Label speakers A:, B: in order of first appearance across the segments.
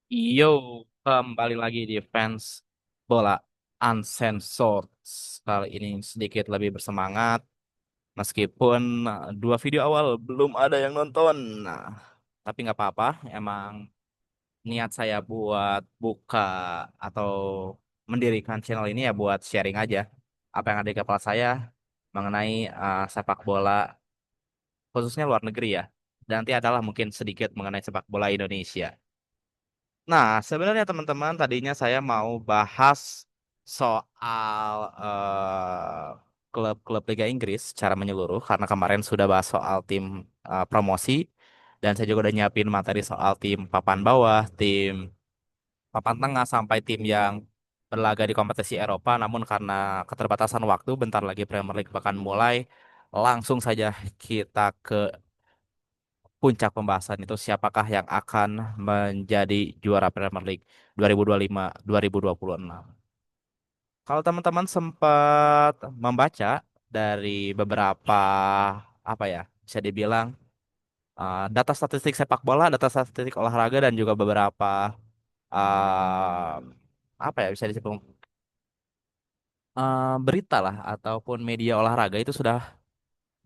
A: Yo, kembali lagi di fans bola uncensored. Kali ini sedikit lebih bersemangat, meskipun dua video awal belum ada yang nonton. Nah, tapi nggak apa-apa, emang niat saya buat buka atau mendirikan channel ini ya buat sharing aja apa yang ada di kepala saya mengenai sepak bola, khususnya luar negeri ya. Dan nanti adalah mungkin sedikit mengenai sepak bola Indonesia. Nah, sebenarnya teman-teman, tadinya saya mau bahas soal klub-klub Liga Inggris secara menyeluruh karena kemarin sudah bahas soal tim promosi dan saya juga udah nyiapin materi soal tim papan bawah, tim papan tengah sampai tim yang berlaga di kompetisi Eropa. Namun karena keterbatasan waktu, bentar lagi Premier League bakal mulai. Langsung saja kita ke puncak pembahasan itu siapakah yang akan menjadi juara Premier League 2025-2026. Kalau teman-teman sempat membaca dari beberapa apa ya, bisa dibilang data statistik sepak bola, data statistik olahraga dan juga beberapa uh, apa ya bisa disebut berita lah ataupun media olahraga itu sudah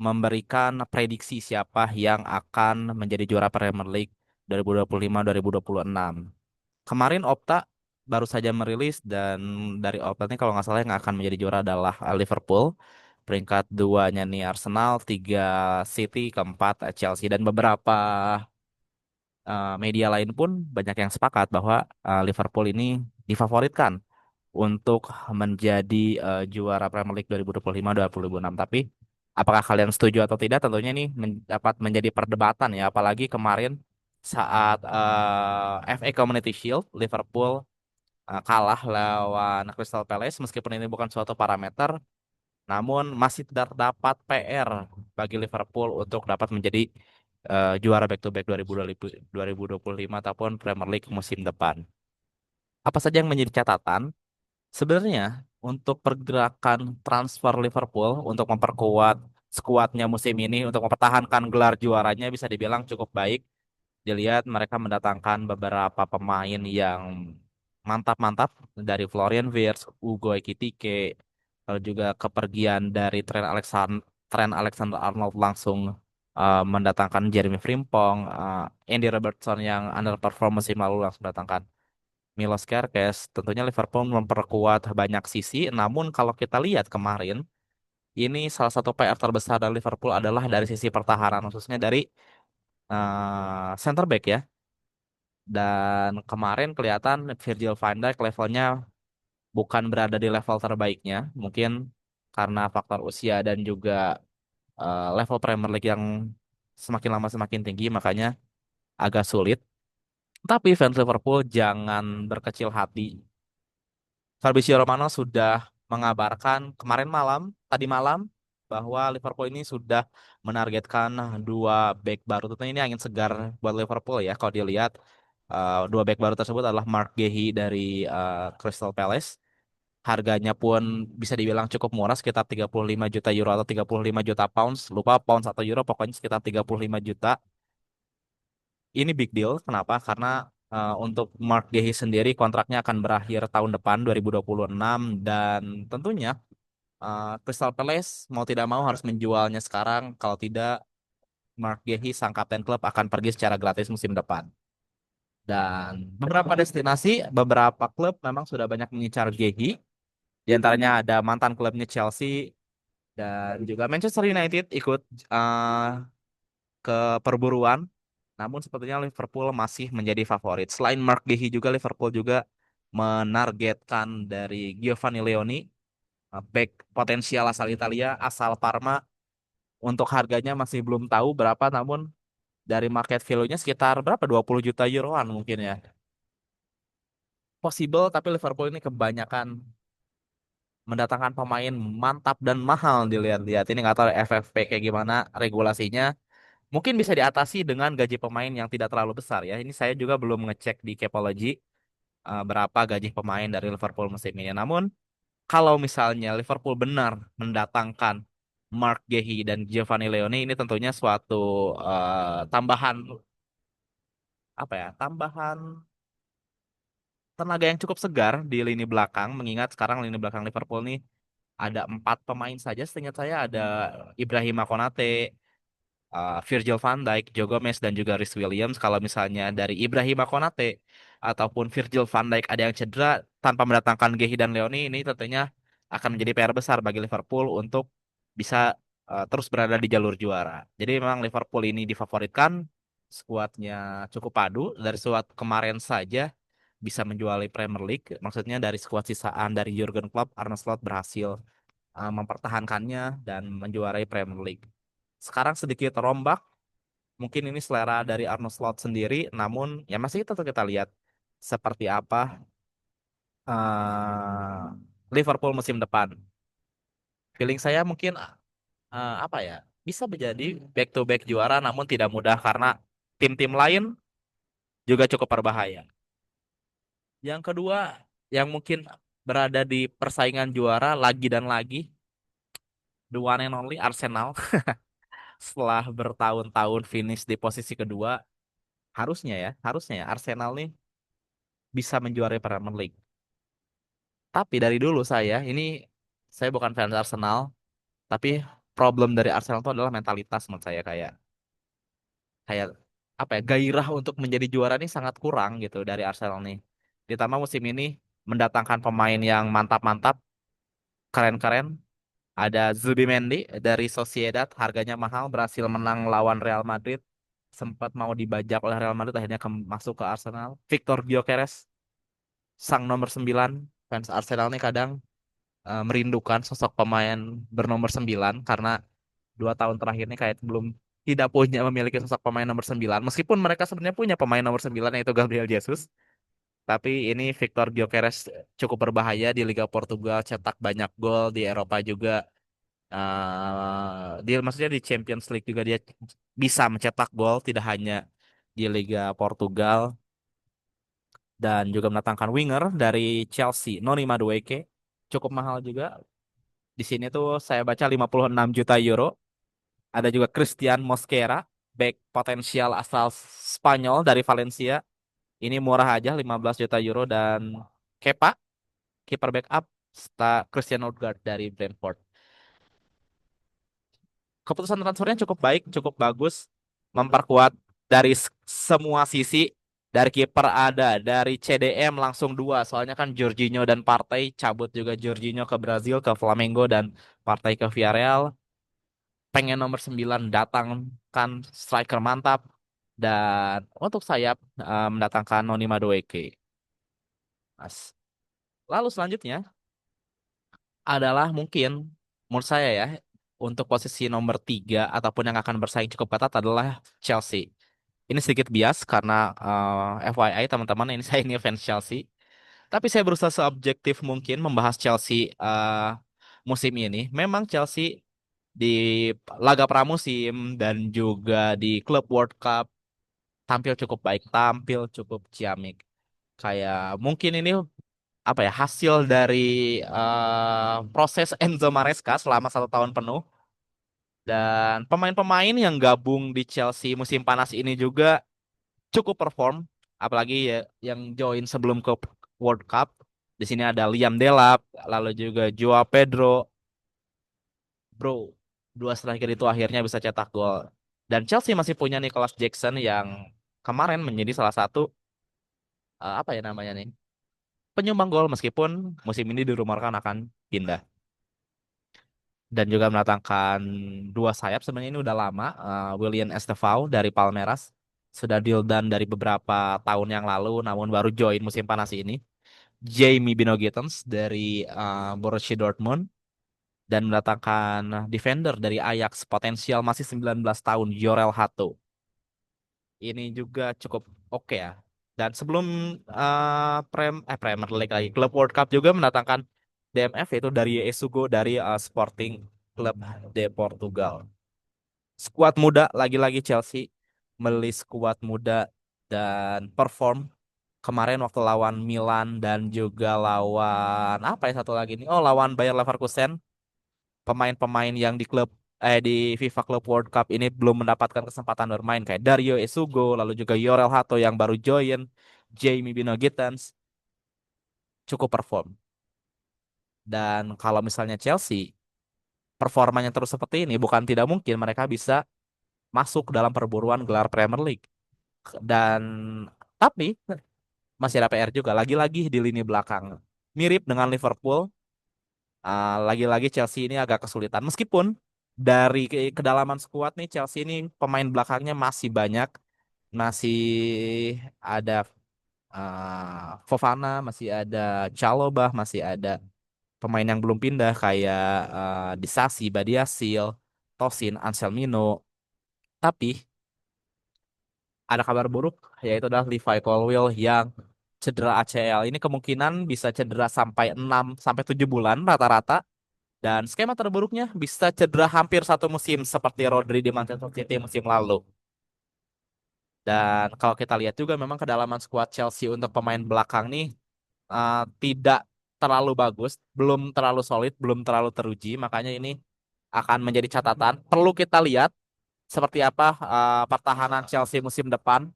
A: memberikan prediksi siapa yang akan menjadi juara Premier League 2025-2026. Kemarin Opta baru saja merilis dan dari Opta ini kalau nggak salah yang akan menjadi juara adalah Liverpool. Peringkat duanya nih Arsenal, tiga City, keempat Chelsea dan beberapa media lain pun banyak yang sepakat bahwa Liverpool ini difavoritkan untuk menjadi juara Premier League 2025-2026. Tapi apakah kalian setuju atau tidak? Tentunya ini dapat menjadi perdebatan ya. Apalagi kemarin saat FA Community Shield, Liverpool kalah lawan Crystal Palace. Meskipun ini bukan suatu parameter, namun masih terdapat PR bagi Liverpool untuk dapat menjadi juara back to back 2025 ataupun Premier League musim depan. Apa saja yang menjadi catatan? Sebenarnya untuk pergerakan transfer Liverpool untuk memperkuat skuadnya musim ini untuk mempertahankan gelar juaranya bisa dibilang cukup baik. Dilihat mereka mendatangkan beberapa pemain yang mantap-mantap dari Florian Wirtz, Ugo Ekitike, lalu juga kepergian dari Trent Alexander Arnold langsung mendatangkan Jeremy Frimpong, Andy Robertson yang underperform musim lalu langsung mendatangkan Milos Kerkez. Tentunya Liverpool memperkuat banyak sisi, namun kalau kita lihat kemarin, ini salah satu PR terbesar dari Liverpool adalah dari sisi pertahanan, khususnya dari center back ya. Dan kemarin kelihatan Virgil van Dijk levelnya bukan berada di level terbaiknya, mungkin karena faktor usia dan juga level Premier League yang semakin lama semakin tinggi, makanya agak sulit. Tapi fans Liverpool jangan berkecil hati. Fabrizio Romano sudah mengabarkan tadi malam, bahwa Liverpool ini sudah menargetkan dua back baru. Tentunya ini angin segar buat Liverpool ya. Kalau dilihat dua back baru tersebut adalah Mark Guehi dari Crystal Palace. Harganya pun bisa dibilang cukup murah, sekitar 35 juta euro atau 35 juta pounds. Lupa pounds atau euro, pokoknya sekitar 35 juta. Ini big deal. Kenapa? Karena untuk Mark Gehey sendiri kontraknya akan berakhir tahun depan 2026 dan tentunya Crystal Palace mau tidak mau harus menjualnya sekarang. Kalau tidak, Mark Gehey sang kapten klub akan pergi secara gratis musim depan. Dan beberapa destinasi, beberapa klub memang sudah banyak mengincar Gehey. Di antaranya ada mantan klubnya Chelsea dan juga Manchester United ikut eh, ke perburuan. Namun sepertinya Liverpool masih menjadi favorit. Selain Mark Gehey juga Liverpool juga menargetkan dari Giovanni Leoni, back potensial asal Italia, asal Parma. Untuk harganya masih belum tahu berapa, namun dari market value-nya sekitar berapa? 20 juta euroan mungkin ya. Possible, tapi Liverpool ini kebanyakan mendatangkan pemain mantap dan mahal dilihat-lihat. Ini nggak tahu FFP kayak gimana regulasinya. Mungkin bisa diatasi dengan gaji pemain yang tidak terlalu besar ya. Ini saya juga belum ngecek di Capology berapa gaji pemain dari Liverpool musim ini. Namun kalau misalnya Liverpool benar mendatangkan Mark Gehey dan Giovanni Leone, ini tentunya suatu tambahan apa ya? Tambahan tenaga yang cukup segar di lini belakang, mengingat sekarang lini belakang Liverpool nih ada 4 pemain saja. Seingat saya ada Ibrahima Konate, Virgil van Dijk, Joe Gomez, dan juga Reece Williams. Kalau misalnya dari Ibrahima Konate ataupun Virgil van Dijk ada yang cedera tanpa mendatangkan Gehi dan Leoni, ini tentunya akan menjadi PR besar bagi Liverpool untuk bisa terus berada di jalur juara. Jadi memang Liverpool ini difavoritkan, skuadnya cukup padu dari skuad kemarin saja bisa menjuali Premier League. Maksudnya dari skuad sisaan dari Jurgen Klopp, Arne Slot berhasil mempertahankannya dan menjuarai Premier League. Sekarang sedikit rombak, mungkin ini selera dari Arne Slot sendiri, namun ya masih tetap kita lihat seperti apa Liverpool musim depan. Feeling saya mungkin apa ya, bisa menjadi back to back juara, namun tidak mudah karena tim-tim lain juga cukup berbahaya. Yang kedua, yang mungkin berada di persaingan juara lagi dan lagi, the one and only Arsenal. Setelah bertahun-tahun finish di posisi kedua, harusnya ya Arsenal nih bisa menjuarai Premier League. Tapi dari dulu saya bukan fans Arsenal, tapi problem dari Arsenal itu adalah mentalitas menurut saya, kayak kayak apa ya, gairah untuk menjadi juara nih sangat kurang gitu dari Arsenal nih. Ditambah musim ini mendatangkan pemain yang mantap-mantap, keren-keren. Ada Zubimendi dari Sociedad, harganya mahal, berhasil menang lawan Real Madrid. Sempat mau dibajak oleh Real Madrid, akhirnya masuk ke Arsenal. Victor Gyökeres, sang nomor 9. Fans Arsenal nih kadang merindukan sosok pemain bernomor 9 karena 2 tahun terakhir ini kayak belum tidak punya memiliki sosok pemain nomor 9. Meskipun mereka sebenarnya punya pemain nomor 9 yaitu Gabriel Jesus. Tapi ini Victor Gyökeres cukup berbahaya di Liga Portugal, cetak banyak gol di Eropa juga. Dia maksudnya di Champions League juga dia bisa mencetak gol, tidak hanya di Liga Portugal, dan juga mendatangkan winger dari Chelsea, Noni Madueke, cukup mahal juga. Di sini tuh saya baca 56 juta euro. Ada juga Christian Mosquera, back potensial asal Spanyol dari Valencia. Ini murah aja 15 juta euro, dan Kepa, kiper backup, Christian Odegaard dari Brentford. Keputusan transfernya cukup baik, cukup bagus, memperkuat dari semua sisi. Dari kiper ada, dari CDM langsung dua, soalnya kan Jorginho dan Partey cabut juga, Jorginho ke Brazil, ke Flamengo, dan Partey ke Villarreal. Pengen nomor 9 datangkan striker mantap, dan untuk sayap mendatangkan Noni Madueke. Mas. Lalu selanjutnya adalah mungkin menurut saya ya, untuk posisi nomor 3 ataupun yang akan bersaing cukup ketat adalah Chelsea. Ini sedikit bias karena FYI teman-teman, ini saya ini fans Chelsea. Tapi saya berusaha seobjektif mungkin membahas Chelsea musim ini. Memang Chelsea di laga pramusim dan juga di Club World Cup tampil cukup baik, tampil cukup ciamik. Kayak mungkin ini apa ya, hasil dari proses Enzo Maresca selama 1 tahun penuh, dan pemain-pemain yang gabung di Chelsea musim panas ini juga cukup perform, apalagi ya yang join sebelum ke World Cup. Di sini ada Liam Delap, lalu juga Joao Pedro, bro, dua striker itu akhirnya bisa cetak gol. Dan Chelsea masih punya Nicholas Jackson yang kemarin menjadi salah satu apa ya namanya nih, penyumbang gol, meskipun musim ini dirumorkan akan pindah. Dan juga mendatangkan dua sayap, sebenarnya ini udah lama, William Estevao dari Palmeiras sudah deal done dari beberapa tahun yang lalu, namun baru join musim panas ini. Jamie Bino Gittens dari Borussia Dortmund, dan mendatangkan defender dari Ajax potensial masih 19 tahun, Jorel Hato. Ini juga cukup oke ya. Dan sebelum Premier League lagi, Club World Cup juga mendatangkan DMF, yaitu dari Esugo dari Sporting Club de Portugal. Skuad muda, lagi-lagi Chelsea beli skuad muda dan perform kemarin waktu lawan Milan, dan juga lawan apa ya satu lagi nih? Oh, lawan Bayer Leverkusen. Pemain-pemain yang di FIFA Club World Cup ini belum mendapatkan kesempatan bermain, kayak Dario Esugo, lalu juga Yorel Hato yang baru join, Jamie Bino Gittens. cukup perform. Dan kalau misalnya Chelsea performanya terus seperti ini, bukan tidak mungkin mereka bisa masuk dalam perburuan gelar Premier League. Dan tapi masih ada PR juga, lagi-lagi di lini belakang. Mirip dengan Liverpool, lagi-lagi Chelsea ini agak kesulitan. Meskipun dari kedalaman skuad nih Chelsea ini pemain belakangnya masih banyak, masih ada Fofana, masih ada Chalobah, masih ada pemain yang belum pindah kayak Disasi, Badiashile, Tosin, Anselmino. Tapi ada kabar buruk yaitu adalah Levi Colwill yang cedera ACL. Ini kemungkinan bisa cedera sampai 6 sampai 7 bulan rata-rata. Dan skema terburuknya bisa cedera hampir satu musim seperti Rodri di Manchester City musim lalu. Dan kalau kita lihat juga memang kedalaman skuad Chelsea untuk pemain belakang nih tidak terlalu bagus, belum terlalu solid, belum terlalu teruji. Makanya ini akan menjadi catatan. Perlu kita lihat seperti apa pertahanan Chelsea musim depan.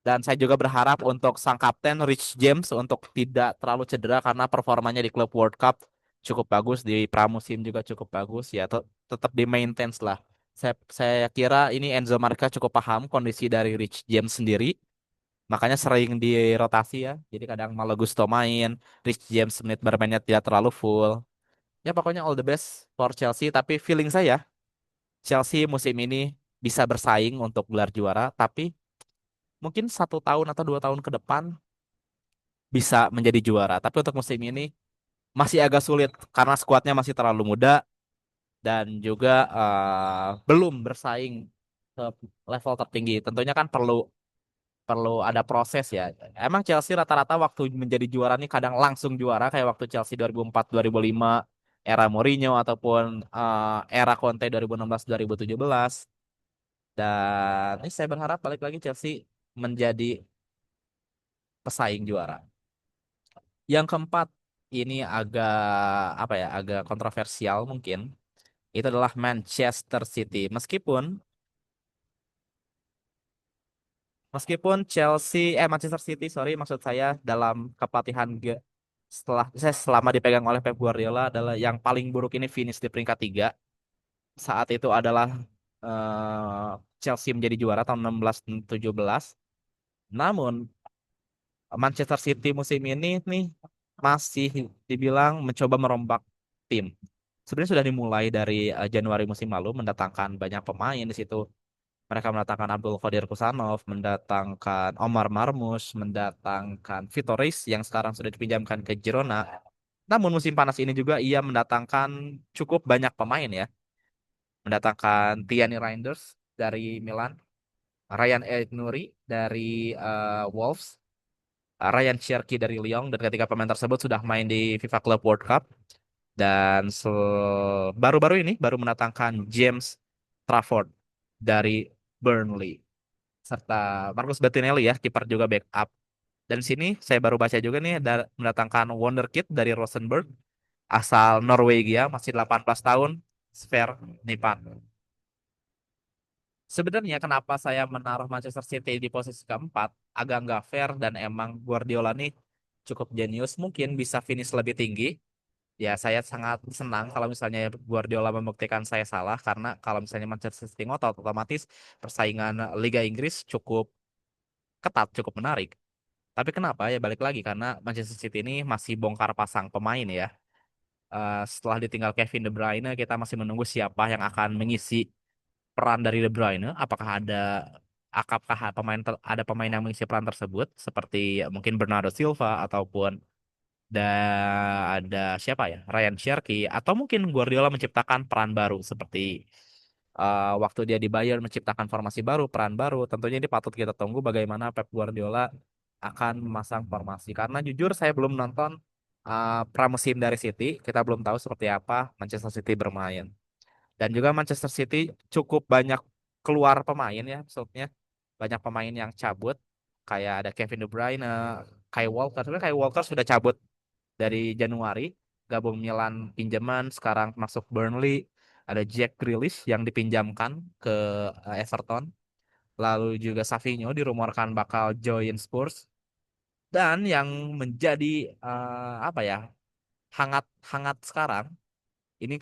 A: Dan saya juga berharap untuk sang kapten Rich James untuk tidak terlalu cedera karena performanya di klub World Cup cukup bagus, di pramusim juga cukup bagus ya, tetap di maintain lah. Saya kira ini Enzo Marca cukup paham kondisi dari Rich James sendiri, makanya sering dirotasi ya. Jadi kadang Malo Gusto main, Rich James menit bermainnya tidak terlalu full. Ya pokoknya all the best for Chelsea, tapi feeling saya Chelsea musim ini bisa bersaing untuk gelar juara, tapi mungkin 1 tahun atau 2 tahun ke depan bisa menjadi juara. Tapi untuk musim ini masih agak sulit karena skuadnya masih terlalu muda dan juga belum bersaing ke level tertinggi. Tentunya kan perlu perlu ada proses ya. Emang Chelsea rata-rata waktu menjadi juara nih kadang langsung juara kayak waktu Chelsea 2004 2005 era Mourinho ataupun era Conte 2016 2017. Dan ini saya berharap balik lagi Chelsea menjadi pesaing juara. Yang keempat, ini agak apa ya, agak kontroversial mungkin. Itu adalah Manchester City. Meskipun Manchester City, sorry, maksud saya dalam kepelatihan setelah saya selama dipegang oleh Pep Guardiola adalah yang paling buruk ini finish di peringkat 3. Saat itu adalah Chelsea menjadi juara tahun 16-17. Namun Manchester City musim ini nih masih dibilang mencoba merombak tim. Sebenarnya sudah dimulai dari Januari musim lalu mendatangkan banyak pemain di situ. Mereka mendatangkan Abdul Qadir Kusanov, mendatangkan Omar Marmus, mendatangkan Vitoris yang sekarang sudah dipinjamkan ke Girona. Namun musim panas ini juga ia mendatangkan cukup banyak pemain ya. Mendatangkan Tiani Reinders dari Milan, Ryan Aït-Nouri dari Wolves, Ryan Cherki dari Lyon, dan ketika pemain tersebut sudah main di FIFA Club World Cup. Dan baru-baru ini baru mendatangkan James Trafford dari Burnley serta Marcus Bettinelli ya, kiper juga backup. Dan di sini saya baru baca juga nih ada mendatangkan wonderkid dari Rosenborg asal Norwegia, masih 18 tahun, Sver Nipan. Sebenarnya kenapa saya menaruh Manchester City di posisi keempat agak nggak fair, dan emang Guardiola nih cukup jenius, mungkin bisa finish lebih tinggi. Ya, saya sangat senang kalau misalnya Guardiola membuktikan saya salah, karena kalau misalnya Manchester City ngotot, otomatis persaingan Liga Inggris cukup ketat, cukup menarik. Tapi kenapa ya balik lagi karena Manchester City ini masih bongkar pasang pemain ya. Setelah ditinggal Kevin De Bruyne, kita masih menunggu siapa yang akan mengisi peran dari De Bruyne. Apakah ada pemain yang mengisi peran tersebut seperti mungkin Bernardo Silva ataupun ada siapa ya, Ryan Cherky, atau mungkin Guardiola menciptakan peran baru seperti waktu dia di Bayern menciptakan formasi baru, peran baru. Tentunya ini patut kita tunggu bagaimana Pep Guardiola akan memasang formasi. Karena jujur saya belum nonton pramusim dari City, kita belum tahu seperti apa Manchester City bermain. Dan juga Manchester City cukup banyak keluar pemain ya, maksudnya banyak pemain yang cabut, kayak ada Kevin De Bruyne, Kai Walker. Sebenarnya Kai Walker sudah cabut dari Januari, gabung Milan pinjaman, sekarang masuk Burnley. Ada Jack Grealish yang dipinjamkan ke Everton. Lalu juga Savinho dirumorkan bakal join Spurs. Dan yang menjadi apa ya, hangat-hangat sekarang ini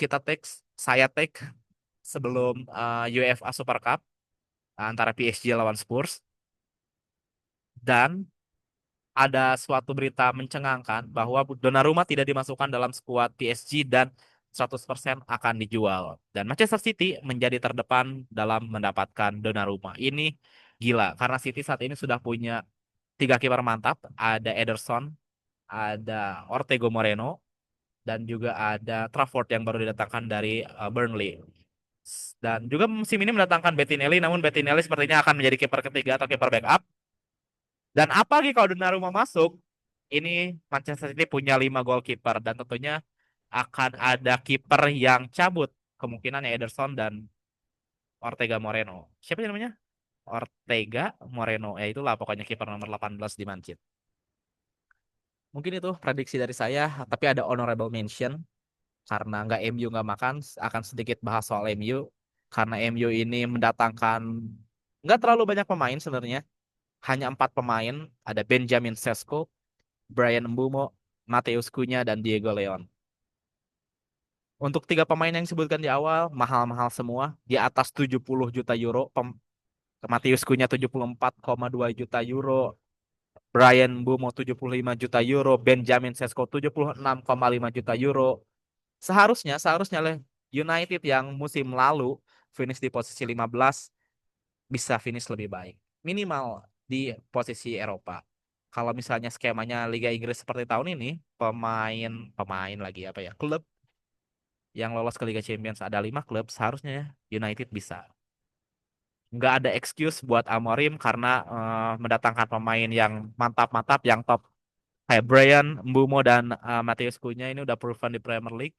A: saya take sebelum UEFA Super Cup antara PSG lawan Spurs, dan ada suatu berita mencengangkan bahwa Donnarumma tidak dimasukkan dalam skuad PSG dan 100% akan dijual. Dan Manchester City menjadi terdepan dalam mendapatkan Donnarumma. Ini gila karena City saat ini sudah punya tiga kiper mantap, ada Ederson, ada Ortego Moreno, dan juga ada Trafford yang baru didatangkan dari Burnley. Dan juga musim ini mendatangkan Bettinelli, namun Bettinelli sepertinya akan menjadi kiper ketiga atau kiper backup. Dan apalagi kalau Donnarumma masuk, ini Manchester City punya 5 goalkeeper dan tentunya akan ada kiper yang cabut, kemungkinan ya Ederson dan Ortega Moreno. Siapa sih namanya? Ortega Moreno. Ya itulah pokoknya kiper nomor 18 di Manchester. Mungkin itu prediksi dari saya, tapi ada honorable mention karena nggak MU nggak makan, akan sedikit bahas soal MU karena MU ini mendatangkan nggak terlalu banyak pemain sebenarnya, hanya 4 pemain, ada Benjamin Sesko, Brian Mbeumo, Mateus Cunha, dan Diego Leon. Untuk 3 pemain yang disebutkan di awal, mahal-mahal semua, di atas 70 juta euro. Mateus Cunha 74,2 juta euro, Brian Mbeumo 75 juta euro, Benjamin Sesko 76,5 juta euro. Seharusnya United yang musim lalu finish di posisi 15 bisa finish lebih baik. Minimal di posisi Eropa. Kalau misalnya skemanya Liga Inggris seperti tahun ini, pemain lagi apa ya, klub yang lolos ke Liga Champions ada 5 klub, seharusnya ya United bisa. Nggak ada excuse buat Amorim karena mendatangkan pemain yang mantap-mantap, yang top kayak Brian Mbeumo dan Mateus Cunha ini udah proven di Premier League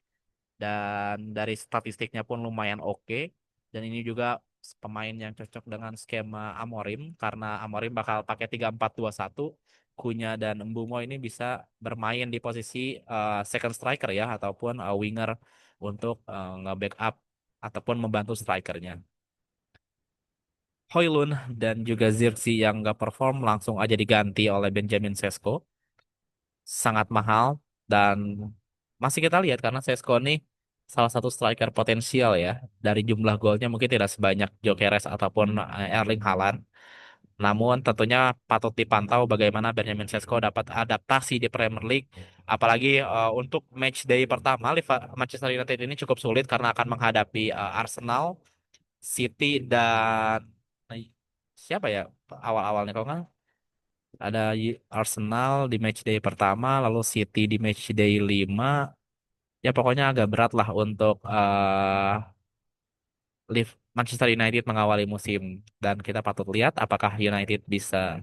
A: dan dari statistiknya pun lumayan oke. Dan ini juga pemain yang cocok dengan skema Amorim karena Amorim bakal pakai 3-4-2-1. Cunha dan Mbeumo ini bisa bermain di posisi second striker ya ataupun winger untuk nge-backup ataupun membantu strikernya. Højlund dan juga Zirkzee yang nggak perform langsung aja diganti oleh Benjamin Sesko, sangat mahal, dan masih kita lihat karena Sesko ini salah satu striker potensial ya, dari jumlah golnya mungkin tidak sebanyak Gyökeres ataupun Erling Haaland, namun tentunya patut dipantau bagaimana Benjamin Sesko dapat adaptasi di Premier League, apalagi untuk match day pertama Manchester United ini cukup sulit karena akan menghadapi Arsenal, City, dan eh, siapa ya awal-awalnya, kalau nggak ada Arsenal di match day pertama, lalu City di match day 5. Ya pokoknya agak berat lah untuk Manchester United mengawali musim, dan kita patut lihat apakah United bisa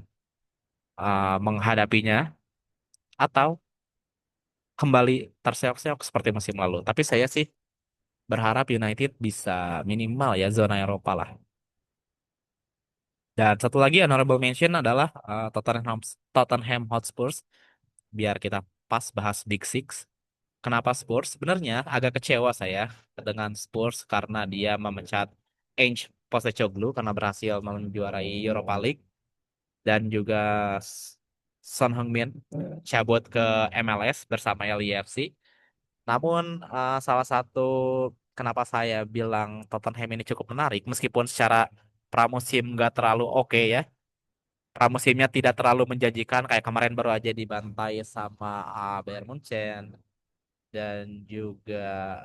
A: menghadapinya atau kembali terseok-seok seperti musim lalu. Tapi saya sih berharap United bisa minimal ya zona Eropa lah. Dan satu lagi honorable mention adalah Tottenham Hotspur. Biar kita pas bahas Big Six. Kenapa Spurs? Sebenarnya agak kecewa saya dengan Spurs karena dia memecat Ange Postecoglou karena berhasil menjuarai Europa League, dan juga Son Heung-min cabut ke MLS bersama LAFC. Namun salah satu kenapa saya bilang Tottenham ini cukup menarik meskipun secara pramusim nggak terlalu oke ya. Pramusimnya tidak terlalu menjanjikan, kayak kemarin baru aja dibantai sama Bayern Munchen, dan juga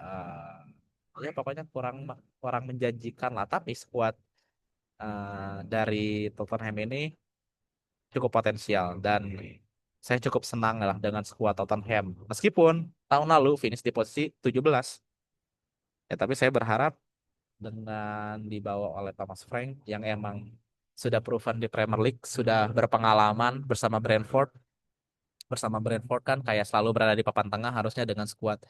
A: ya pokoknya kurang kurang menjanjikan lah, tapi skuad dari Tottenham ini cukup potensial, dan saya cukup senang lah dengan skuad Tottenham meskipun tahun lalu finish di posisi 17 ya, tapi saya berharap dengan dibawa oleh Thomas Frank yang emang sudah proven di Premier League, sudah berpengalaman bersama Brentford kan kayak selalu berada di papan tengah, harusnya dengan skuad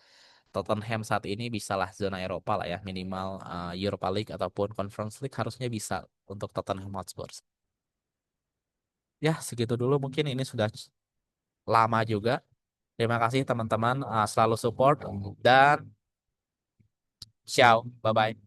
A: Tottenham saat ini bisalah zona Eropa lah ya, minimal Europa League ataupun Conference League harusnya bisa untuk Tottenham Hotspur. Ya, segitu dulu, mungkin ini sudah lama juga. Terima kasih teman-teman, selalu support, dan ciao, bye-bye.